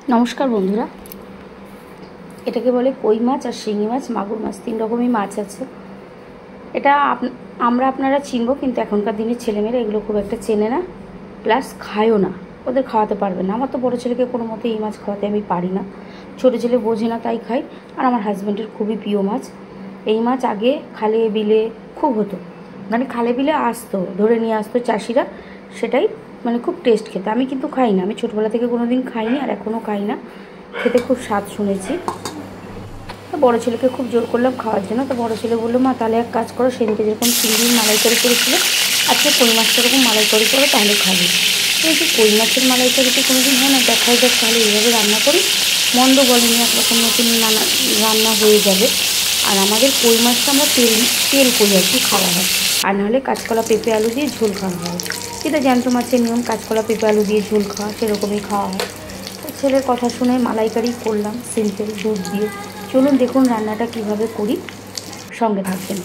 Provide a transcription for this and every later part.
নমস্কার বন্ধুরা, এটাকে বলে কই মাছ আর শিঙি মাছ, মাগুর মাছ, 3 রকমই মাছ আছে। এটা আপনারা চিনবো, কিন্তু এখনকার দিনের ছেলেমেয়েরা এগুলো খুব একটা চেনে না, প্লাস খায়ও না। ওদের খাওয়াতে পারবে না। আমার তো বড়ো ছেলেকে কোনো মতে এই মাছ খাওয়াতে আমি পারি না। ছোটো ছেলে বোঝে না তাই খাই। আর আমার হাজব্যান্ডের খুবই প্রিয় মাছ এই মাছ। আগে খালে বিলে খুব হতো, মানে খালে বিলে আসতো, ধরে নিয়ে আসতো চাষিরা, সেটাই মানে খুব টেস্ট খেতে। আমি কিন্তু খাই না, আমি ছোটোবেলা থেকে কোনো দিন খাইনি আর এখনও খাই না। খেতে খুব স্বাদ শুনেছি। তো বড়ো ছেলেকে খুব জোর করলাম খাওয়ার জন্য। তো বড়ো ছেলে বললো, মা তাহলে এক কাজ করো, সেদিনকে যেরকম চিংড়ির মালাইকারি করেছিল আজকে কই মাছটা এরকম মালাইকারি করো, তাহলে খাবে। এই যে কই মাছের মালাইকারি তো কোনো দিন হয় না, দেখাই যাক তাহলে এইভাবে রান্না করি। মন্দ বলেনি, একরকম নতুন রান্না হয়ে যাবে। আর আমাদের কই মাছটা আমরা তেল করি আর কি খাওয়া হয়, আর নাহলে কাঁচকলা পেঁপে আলু দিয়ে ঝোল খাওয়া হয়। যেটা জ্যান্ত মাছের নিয়ম, কাঁচকলা পেঁপে আলু দিয়ে ঝোল খাওয়া, সেরকমই খাওয়া হয়। তো ছেলের কথা শুনে মালাইকারি করলাম সিম্পল দুধ দিয়ে। চলুন দেখুন রান্নাটা কিভাবে করি, সঙ্গে থাকবেন।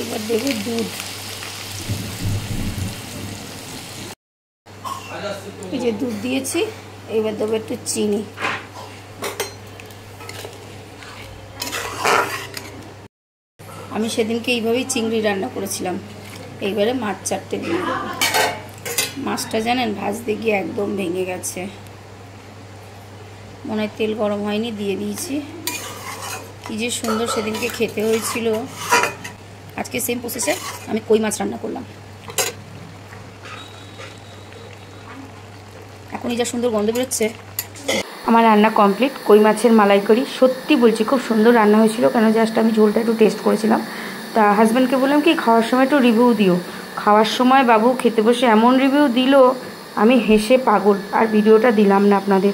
এবার দেবো দুধ। এই যে দুধ দিয়েছি, এবার দেবো একটু চিনি। আমি সেদিনকে এইভাবেই চিংড়ি রান্না করেছিলাম। এইবারে মাছ 4টে দিয়ে দেবো। মাছটা জানেন ভাজতে গিয়ে একদম ভেঙে গেছে, মনে হয় তেল গরম হয়নি, দিয়ে দিয়েছি। কী যে সুন্দর সেদিনকে খেতে হয়েছিল। আজকে সেম প্রসেসে আমি কই মাছ রান্না করলাম। এখনই যা সুন্দর গন্ধ বেরোচ্ছে। আমার রান্না কমপ্লিট, কই মাছের মালাইকারি। সত্যি বলছি খুব সুন্দর রান্না হয়েছিল, কেন জাস্ট আমি ঝোলটা একটু টেস্ট করেছিলাম। তা হাজব্যান্ডকে বললাম কি, খাওয়ার সময় একটু রিভিউ দিও। খাওয়ার সময় বাবু খেতে বসে এমন রিভিউ দিল, আমি হেসে পাগল। আর ভিডিওটা দিলাম না আপনাদের।